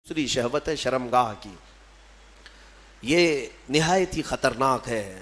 دوسری شہوت ہے شرمگاہ کی. یہ نہایت ہی خطرناک ہے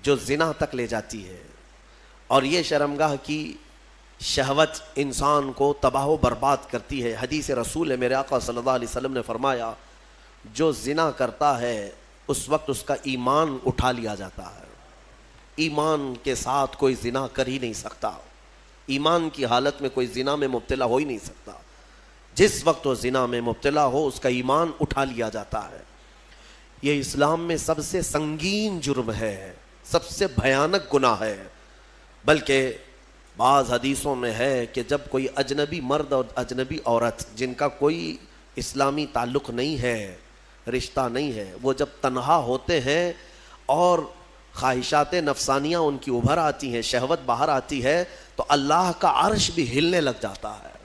جو زنا تک لے جاتی ہے، اور یہ شرمگاہ کی شہوت انسان کو تباہ و برباد کرتی ہے. حدیث رسول ہے، میرے آقا صلی اللہ علیہ وسلم نے فرمایا جو زنا کرتا ہے اس وقت اس کا ایمان اٹھا لیا جاتا ہے. ایمان کے ساتھ کوئی زنا کر ہی نہیں سکتا، ایمان کی حالت میں کوئی زنا میں مبتلا ہو ہی نہیں سکتا. جس وقت وہ زنا میں مبتلا ہو اس کا ایمان اٹھا لیا جاتا ہے. یہ اسلام میں سب سے سنگین جرم ہے، سب سے بھیانک گناہ ہے. بلکہ بعض حدیثوں میں ہے کہ جب کوئی اجنبی مرد اور اجنبی عورت جن کا کوئی اسلامی تعلق نہیں ہے، رشتہ نہیں ہے، وہ جب تنہا ہوتے ہیں اور خواہشات نفسانیہ ان کی ابھر آتی ہیں، شہوت باہر آتی ہے، تو اللہ کا عرش بھی ہلنے لگ جاتا ہے.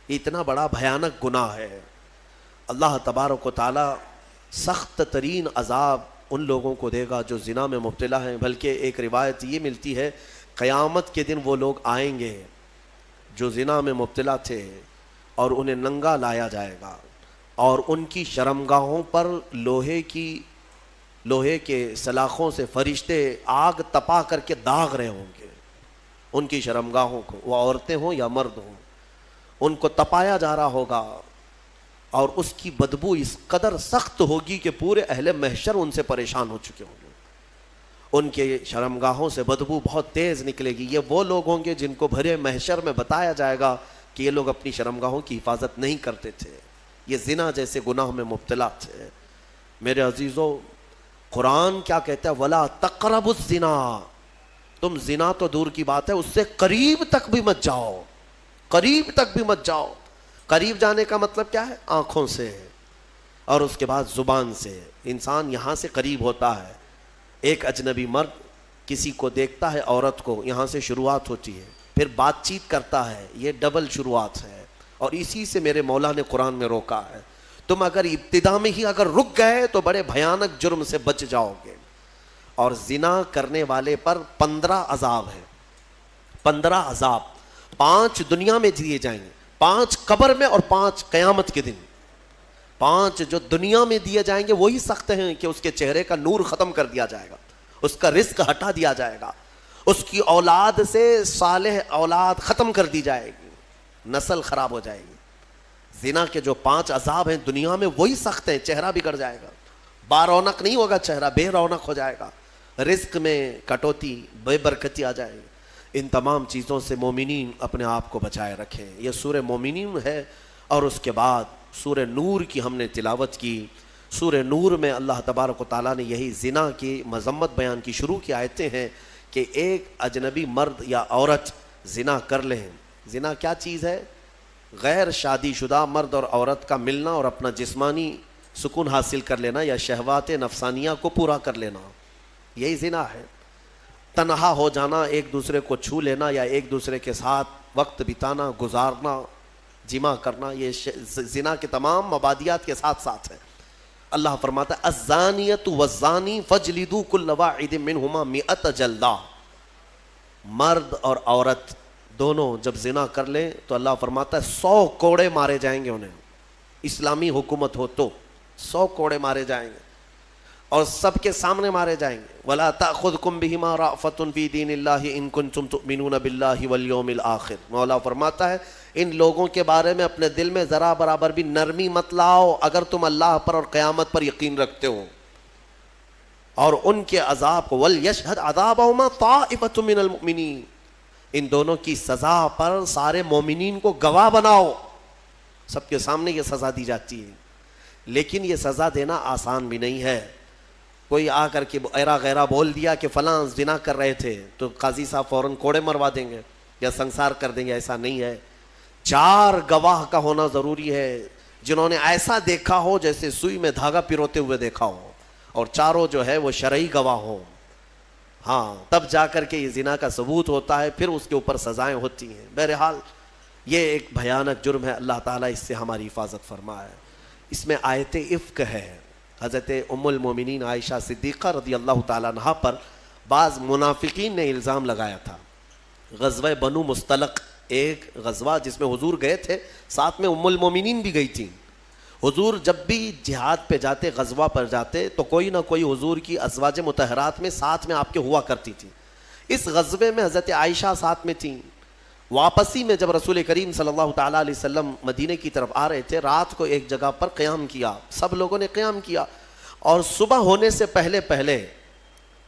اتنا بڑا بھیانک گناہ ہے. اللہ تبارک و تعالی سخت ترین عذاب ان لوگوں کو دے گا جو زنا میں مبتلا ہیں. بلکہ ایک روایت یہ ملتی ہے قیامت کے دن وہ لوگ آئیں گے جو زنا میں مبتلا تھے اور انہیں ننگا لایا جائے گا، اور ان کی شرمگاہوں پر لوہے کے سلاخوں سے فرشتے آگ تپا کر کے داغ رہے ہوں گے. ان کی شرمگاہوں کو، وہ عورتیں ہوں یا مرد ہوں، ان کو تپایا جا رہا ہوگا، اور اس کی بدبو اس قدر سخت ہوگی کہ پورے اہل محشر ان سے پریشان ہو چکے ہوں گے. ان کے شرمگاہوں سے بدبو بہت تیز نکلے گی. یہ وہ لوگ ہوں گے جن کو بھرے محشر میں بتایا جائے گا کہ یہ لوگ اپنی شرمگاہوں کی حفاظت نہیں کرتے تھے، یہ زنا جیسے گناہ میں مبتلا تھے. میرے عزیزو، قرآن کیا کہتا ہے؟ وَلَا تَقْرَبُوا الزِّنَا. تم زنا تو دور کی بات ہے، اس سے قریب تک بھی مت جاؤ، قریب تک بھی مت جاؤ. قریب جانے کا مطلب کیا ہے؟ آنکھوں سے، اور اس کے بعد زبان سے. انسان یہاں سے قریب ہوتا ہے. ایک اجنبی مرد کسی کو دیکھتا ہے، عورت کو، یہاں سے شروعات ہوتی ہے، پھر بات چیت کرتا ہے، یہ ڈبل شروعات ہے. اور اسی سے میرے مولا نے قرآن میں روکا ہے. تم اگر ابتدا میں ہی اگر رک گئے تو بڑے بھیانک جرم سے بچ جاؤ گے. اور زنا کرنے والے پر 15 عذاب ہیں. 15 عذاب، 5 دنیا میں دیے جائیں گے، 5 قبر میں، اور 5 قیامت کے دن. 5 جو دنیا میں دیے جائیں گے وہی سخت ہیں کہ اس کے چہرے کا نور ختم کر دیا جائے گا، اس کا رزق ہٹا دیا جائے گا، اس کی اولاد سے صالح اولاد ختم کر دی جائے گی، نسل خراب ہو جائے گی. زنا کے جو 5 عذاب ہیں دنیا میں وہی سخت ہیں. چہرہ بگڑ جائے گا، با رونق نہیں ہوگا، چہرہ بے رونق ہو جائے گا، رزق میں کٹوتی، بے برکتی آ جائے گی. ان تمام چیزوں سے مومنین اپنے آپ کو بچائے رکھیں. یہ سورہ مومنین ہے. اور اس کے بعد سورہ نور کی ہم نے تلاوت کی. سورہ نور میں اللہ تبارک و تعالیٰ نے یہی زنا کی مذمت بیان کی. شروع کی آیتیں ہیں کہ ایک اجنبی مرد یا عورت زنا کر لیں. زنا کیا چیز ہے؟ غیر شادی شدہ مرد اور عورت کا ملنا اور اپنا جسمانی سکون حاصل کر لینا یا شہوات نفسانیہ کو پورا کر لینا، یہی زنا ہے. تنہا ہو جانا، ایک دوسرے کو چھو لینا یا ایک دوسرے کے ساتھ وقت بتانا، گزارنا، جمع کرنا، یہ زنا کے تمام مبادیات کے ساتھ ساتھ ہے. اللہ فرماتا ہے الزانیۃ والزانی فاجلدوا کل واحد منہما 100 جلدہ. مرد اور عورت دونوں جب زنا کر لیں تو اللہ فرماتا ہے 100 کوڑے مارے جائیں گے انہیں. اسلامی حکومت ہو تو 100 کوڑے مارے جائیں گے، اور سب کے سامنے مارے جائیں گے. وَلَا تَأْخُذْكُمْ بِهِمَا رَأْفَةٌ فِي دِينِ اللَّهِ إِن كُنتُمْ تُؤْمِنُونَ بِاللَّهِ وَالْيَوْمِ الْآخِرِ. مولا فرماتا ہے ان لوگوں کے بارے میں اپنے دل میں ذرا برابر بھی نرمی مت لاؤ اگر تم اللہ پر اور قیامت پر یقین رکھتے ہو. اور ان کے عذاب کو وَلْيَشْهَدْ عَذَابَهُمَا طَائِفَةٌ مِّنَ الْمُؤْمِنِينَ. ان دونوں کی سزا پر سارے مومنین کو گواہ بناؤ. سب کے سامنے یہ سزا دی جاتی ہے، لیکن یہ سزا دینا آسان بھی نہیں ہے. کوئی آ کر کے ایرا غیرہ بول دیا کہ فلاں زنا کر رہے تھے تو قاضی صاحب فوراً کوڑے مروا دیں گے یا سنسار کر دیں گے. ایسا نہیں ہے. 4 گواہ کا ہونا ضروری ہے جنہوں نے ایسا دیکھا ہو جیسے سوئی میں دھاگا پروتے ہوئے دیکھا ہو، اور چاروں جو ہے وہ شرعی گواہ ہوں. ہاں، تب جا کر کے یہ زنا کا ثبوت ہوتا ہے، پھر اس کے اوپر سزائیں ہوتی ہیں. بہرحال یہ ایک بھیانک جرم ہے. اللہ تعالیٰ اس سے ہماری حفاظت فرمائے. اس میں آیت افک ہے. حضرت ام المومنین عائشہ صدیقہ رضی اللہ تعالیٰ عنہا پر بعض منافقین نے الزام لگایا تھا. غزوہ بنو مستلق ایک غزوہ جس میں حضور گئے تھے، ساتھ میں ام المومنین بھی گئی تھیں. حضور جب بھی جہاد پہ جاتے، غزوہ پر جاتے، تو کوئی نہ کوئی حضور کی ازواج مطہرات میں ساتھ میں آپ کے ہوا کرتی تھی. اس غزوے میں حضرت عائشہ ساتھ میں تھیں. واپسی میں جب رسول کریم صلی اللہ تعالیٰ علیہ وسلم مدینے کی طرف آ رہے تھے، رات کو ایک جگہ پر قیام کیا، سب لوگوں نے قیام کیا، اور صبح ہونے سے پہلے پہلے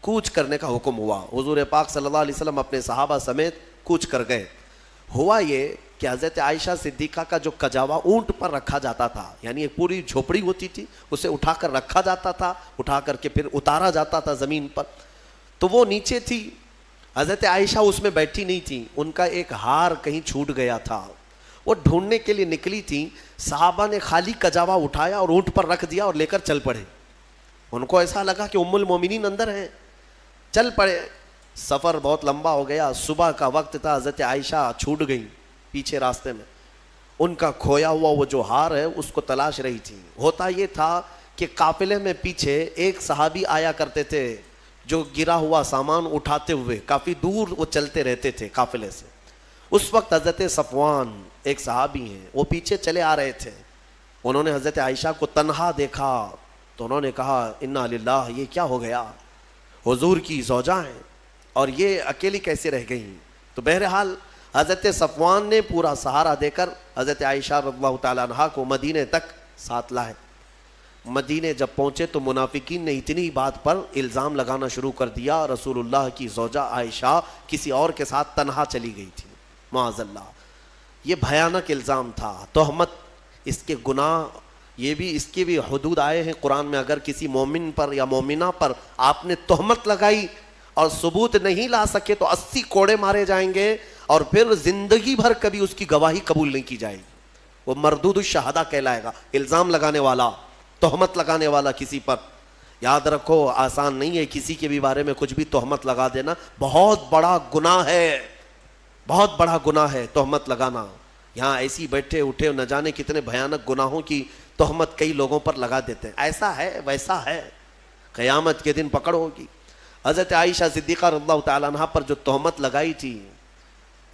کوچ کرنے کا حکم ہوا. حضور پاک صلی اللہ علیہ وسلم اپنے صحابہ سمیت کوچ کر گئے. ہوا یہ کہ حضرت عائشہ صدیقہ کا جو کجاوا اونٹ پر رکھا جاتا تھا، یعنی ایک پوری جھوپڑی ہوتی تھی، اسے اٹھا کر رکھا جاتا تھا، اٹھا کر کے پھر اتارا جاتا تھا زمین پر، تو وہ نیچے تھی. حضرت عائشہ اس میں بیٹھی نہیں تھی، ان کا ایک ہار کہیں چھوٹ گیا تھا، وہ ڈھونڈنے کے لیے نکلی تھی. صحابہ نے خالی کجاوا اٹھایا اور اونٹ پر رکھ دیا اور لے کر چل پڑے. ان کو ایسا لگا کہ ام المومنین اندر ہیں، چل پڑے. سفر بہت لمبا ہو گیا، صبح کا وقت تھا، حضرت عائشہ چھوٹ گئی پیچھے راستے میں. ان کا کھویا ہوا وہ جو ہار ہے اس کو تلاش رہی تھی. ہوتا یہ تھا کہ قافلے میں پیچھے ایک صحابی آیا کرتے تھے جو گرا ہوا سامان اٹھاتے ہوئے، کافی دور وہ چلتے رہتے تھے قافلے سے. اس وقت حضرت صفوان ایک صحابی ہیں، وہ پیچھے چلے آ رہے تھے. انہوں نے حضرت عائشہ کو تنہا دیکھا تو انہوں نے کہا انا للہ، یہ کیا ہو گیا، حضور کی زوجہ ہیں اور یہ اکیلی کیسے رہ گئیں. تو بہرحال حضرت صفوان نے پورا سہارا دے کر حضرت عائشہ رضی اللہ تعالیٰ عنہا کو مدینے تک ساتھ لائے. مدینے جب پہنچے تو منافقین نے اتنی بات پر الزام لگانا شروع کر دیا، رسول اللہ کی زوجہ عائشہ کسی اور کے ساتھ تنہا چلی گئی تھی. معاذ اللہ، یہ بھیانک الزام تھا، تہمت. اس کے گناہ، یہ بھی اس کے بھی حدود آئے ہیں قرآن میں. اگر کسی مومن پر یا مومنہ پر آپ نے تہمت لگائی اور ثبوت نہیں لا سکے تو 80 کوڑے مارے جائیں گے، اور پھر زندگی بھر کبھی اس کی گواہی قبول نہیں کی جائے گی. وہ مردود الشہادہ کہلائے گا. الزام لگانے والا، تہمت لگانے والا کسی پر. یاد رکھو، آسان نہیں ہے کسی کے بھی بارے میں کچھ بھی تہمت لگا دینا. بہت بڑا گناہ ہے، بہت بڑا گناہ ہے تہمت لگانا. یہاں ایسی بیٹھے اٹھے نہ جانے کتنے بھیانک گناہوں کی تہمت کئی لوگوں پر لگا دیتے ہیں. ایسا ہے ویسا ہے، قیامت کے دن پکڑ ہوگی. حضرت عائشہ صدیقہ رضی اللہ تعالیٰ عنہ پر جو تہمت لگائی تھی،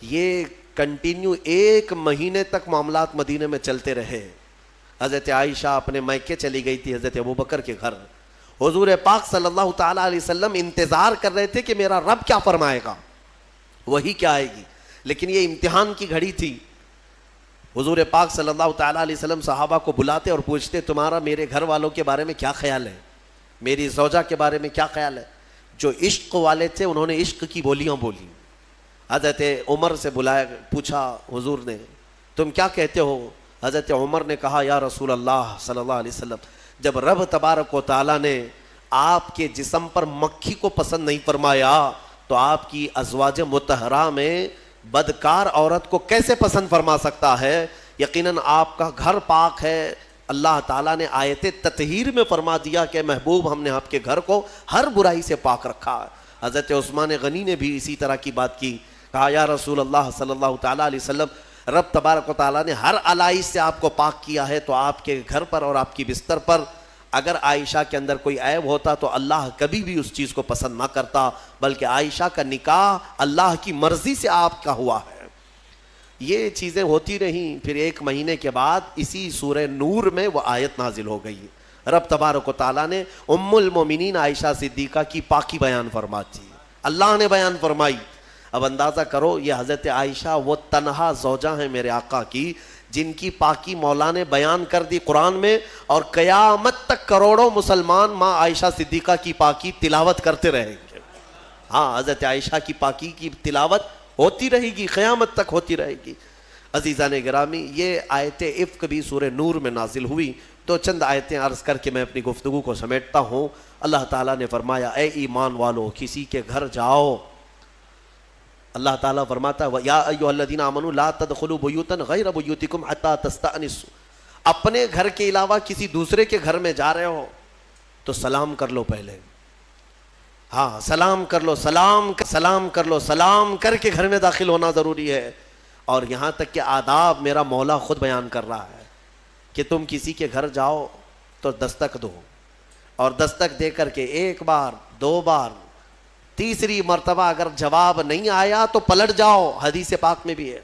یہ کنٹینیو 1 مہینے تک معاملات مدینے میں چلتے رہے. حضرت عائشہ اپنے میکے چلی گئی تھی، حضرت ابوبکر کے گھر. حضور پاک صلی اللہ تعالیٰ علیہ وسلم انتظار کر رہے تھے کہ میرا رب کیا فرمائے گا، وہی کیا آئے گی. لیکن یہ امتحان کی گھڑی تھی. حضور پاک صلی اللہ تعالیٰ علیہ وسلم صحابہ کو بلاتے اور پوچھتے تمہارا میرے گھر والوں کے بارے میں کیا خیال ہے، میری زوجہ کے بارے میں کیا خیال ہے. جو عشق والے تھے انہوں نے عشق کی بولیاں بولی. حضرت عمر سے بلایا، پوچھا حضور نے تم کیا کہتے ہو. حضرت عمر نے کہا یا رسول اللہ صلی اللہ علیہ وسلم، جب رب تبارک و تعالیٰ نے آپ کے جسم پر مکھی کو پسند نہیں فرمایا تو آپ کی ازواج مطہرہ میں بدکار عورت کو کیسے پسند فرما سکتا ہے. یقیناً آپ کا گھر پاک ہے. اللہ تعالیٰ نے آیت تطہیر میں فرما دیا کہ محبوب ہم نے آپ کے گھر کو ہر برائی سے پاک رکھا. حضرت عثمان غنی نے بھی اسی طرح کی بات کی. کہا یا رسول اللہ صلی اللہ تعالیٰ علیہ وسلم، رب تبارک و تعالیٰ نے ہر علائش سے آپ کو پاک کیا ہے، تو آپ کے گھر پر اور آپ کی بستر پر اگر عائشہ کے اندر کوئی عیب ہوتا تو اللہ کبھی بھی اس چیز کو پسند نہ کرتا، بلکہ عائشہ کا نکاح اللہ کی مرضی سے آپ کا ہوا ہے. یہ چیزیں ہوتی رہیں. پھر 1 مہینے کے بعد اسی سورہ نور میں وہ آیت نازل ہو گئی. رب تبارک و تعالیٰ نے ام المومنین عائشہ صدیقہ کی پاکی بیان فرماتی، اللہ نے بیان فرمائی. اب اندازہ کرو، یہ حضرت عائشہ وہ تنہا زوجہ ہیں میرے آقا کی، جن کی پاکی مولا نے بیان کر دی قرآن میں، اور قیامت تک کروڑوں مسلمان ماں عائشہ صدیقہ کی پاکی تلاوت کرتے رہیں گے. ہاں، حضرت عائشہ کی پاکی کی تلاوت ہوتی رہے گی، قیامت تک ہوتی رہے گی. عزیزان گرامی، یہ آیت عفق بھی سورہ نور میں نازل ہوئی. تو چند آیتیں عرض کر کے میں اپنی گفتگو کو سمیٹتا ہوں. اللہ تعالیٰ نے فرمایا اے ایمان والو، کسی کے گھر جاؤ. اللہ تعالیٰ فرماتا ہے یا ایھا الذین آمنوا لا تدخلوا بیوتا غیر بیوتکم حتی تستأنسوا. اپنے گھر کے علاوہ کسی دوسرے کے گھر میں جا رہے ہو تو سلام کر لو پہلے. ہاں، سلام کر لو، سلام کر لو، سلام کر کے گھر میں داخل ہونا ضروری ہے. اور یہاں تک کہ آداب میرا مولا خود بیان کر رہا ہے کہ تم کسی کے گھر جاؤ تو دستک دو، اور دستک دے کر کے 1 بار 2 بار، تیسری مرتبہ اگر جواب نہیں آیا تو پلٹ جاؤ. حدیث پاک میں بھی ہے.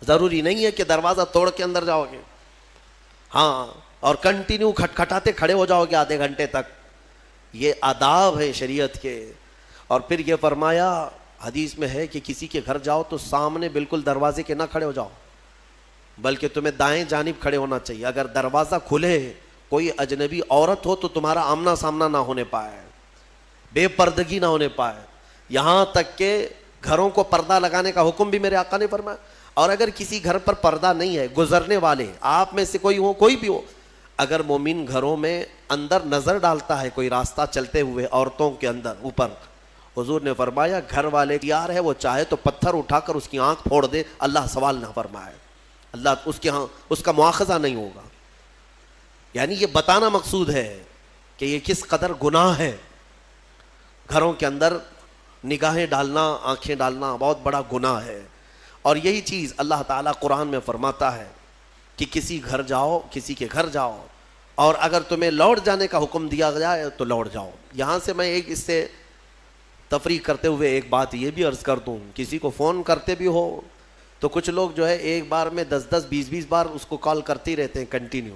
ضروری نہیں ہے کہ دروازہ توڑ کے اندر جاؤ گے. ہاں، اور کنٹینیو کھٹکھٹاتے کھڑے ہو جاؤ گے آدھے گھنٹے تک. یہ آداب ہے شریعت کے. اور پھر یہ فرمایا حدیث میں ہے کہ کسی کے گھر جاؤ تو سامنے بالکل دروازے کے نہ کھڑے ہو جاؤ, بلکہ تمہیں دائیں جانب کھڑے ہونا چاہیے. اگر دروازہ کھلے کوئی اجنبی عورت ہو تو تمہارا آمنا سامنا نہ ہونے پائے, بے پردگی نہ ہونے پائے. یہاں تک کہ گھروں کو پردہ لگانے کا حکم بھی میرے آقا نے فرمایا. اور اگر کسی گھر پر پردہ نہیں ہے, گزرنے والے آپ میں سے کوئی ہو, کوئی بھی ہو, اگر مومن گھروں میں اندر نظر ڈالتا ہے کوئی راستہ چلتے ہوئے عورتوں کے اندر اوپر, حضور نے فرمایا گھر والے تیار ہے, وہ چاہے تو پتھر اٹھا کر اس کی آنکھ پھوڑ دے, اللہ سوال نہ فرمائے, اللہ اس کے ہاں اس کا مواخذہ نہیں ہوگا. یعنی یہ بتانا مقصود ہے کہ یہ کس قدر گناہ ہے. گھروں کے اندر نگاہیں ڈالنا, آنکھیں ڈالنا بہت بڑا گناہ ہے. اور یہی چیز اللہ تعالیٰ قرآن میں فرماتا ہے کہ کسی گھر جاؤ, کسی کے گھر جاؤ, اور اگر تمہیں لوٹ جانے کا حکم دیا جائے تو لوٹ جاؤ. یہاں سے میں ایک اس سے تفریق کرتے ہوئے ایک بات یہ بھی عرض کر دوں, کسی کو فون کرتے بھی ہو تو کچھ لوگ جو ہے ایک بار میں 10-20 بار اس کو کال کرتے ہی رہتے ہیں کنٹینیو.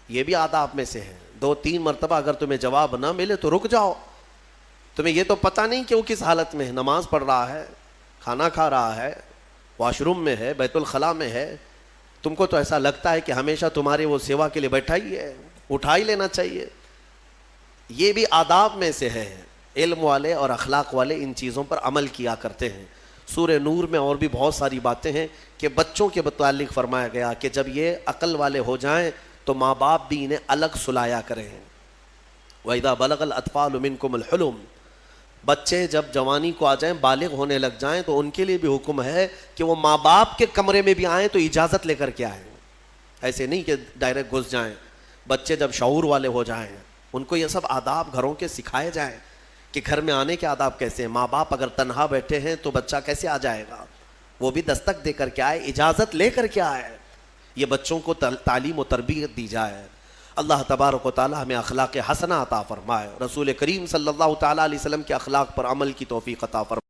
یہ بھی آداب میں سے ہے. 2-3 مرتبہ اگر تمہیں جواب نہ ملے تو رک جاؤ. تمہیں یہ تو پتہ نہیں کہ وہ کس حالت میں ہے, نماز پڑھ رہا ہے, کھانا کھا رہا ہے, واش روم میں ہے, بیت الخلاء میں ہے. تم کو تو ایسا لگتا ہے کہ ہمیشہ تمہارے وہ سیوا کے لیے بیٹھا ہی ہے, اٹھا ہی لینا چاہیے. یہ بھی آداب میں سے ہے. علم والے اور اخلاق والے ان چیزوں پر عمل کیا کرتے ہیں. سورہ نور میں اور بھی بہت ساری باتیں ہیں کہ بچوں کے متعلق فرمایا گیا کہ جب یہ عقل والے ہو جائیں تو ماں باپ بھی انہیں الگ سلایا کریں. وَإِذَا بَلَغَ الْأَطْفَالُ مِنْكُمُ الْحُلُمَ, بچے جب جوانی کو آ جائیں, بالغ ہونے لگ جائیں, تو ان کے لیے بھی حکم ہے کہ وہ ماں باپ کے کمرے میں بھی آئیں تو اجازت لے کر کے آئیں. ایسے نہیں کہ ڈائریکٹ گھس جائیں. بچے جب شعور والے ہو جائیں ان کو یہ سب آداب گھروں کے سکھائے جائیں کہ گھر میں آنے کے آداب کیسے ہیں. ماں باپ اگر تنہا بیٹھے ہیں تو بچہ کیسے آ جائے گا, وہ بھی دستک دے کر کے آئے, اجازت لے کر کے آئے. یہ بچوں کو تعلیم و تربیت دی جائے. اللہ تبارک و تعالی ہمیں اخلاق حسنہ عطا فرمائے, رسول کریم صلی اللہ تعالی علیہ وسلم کے اخلاق پر عمل کی توفیق عطا فرمائے.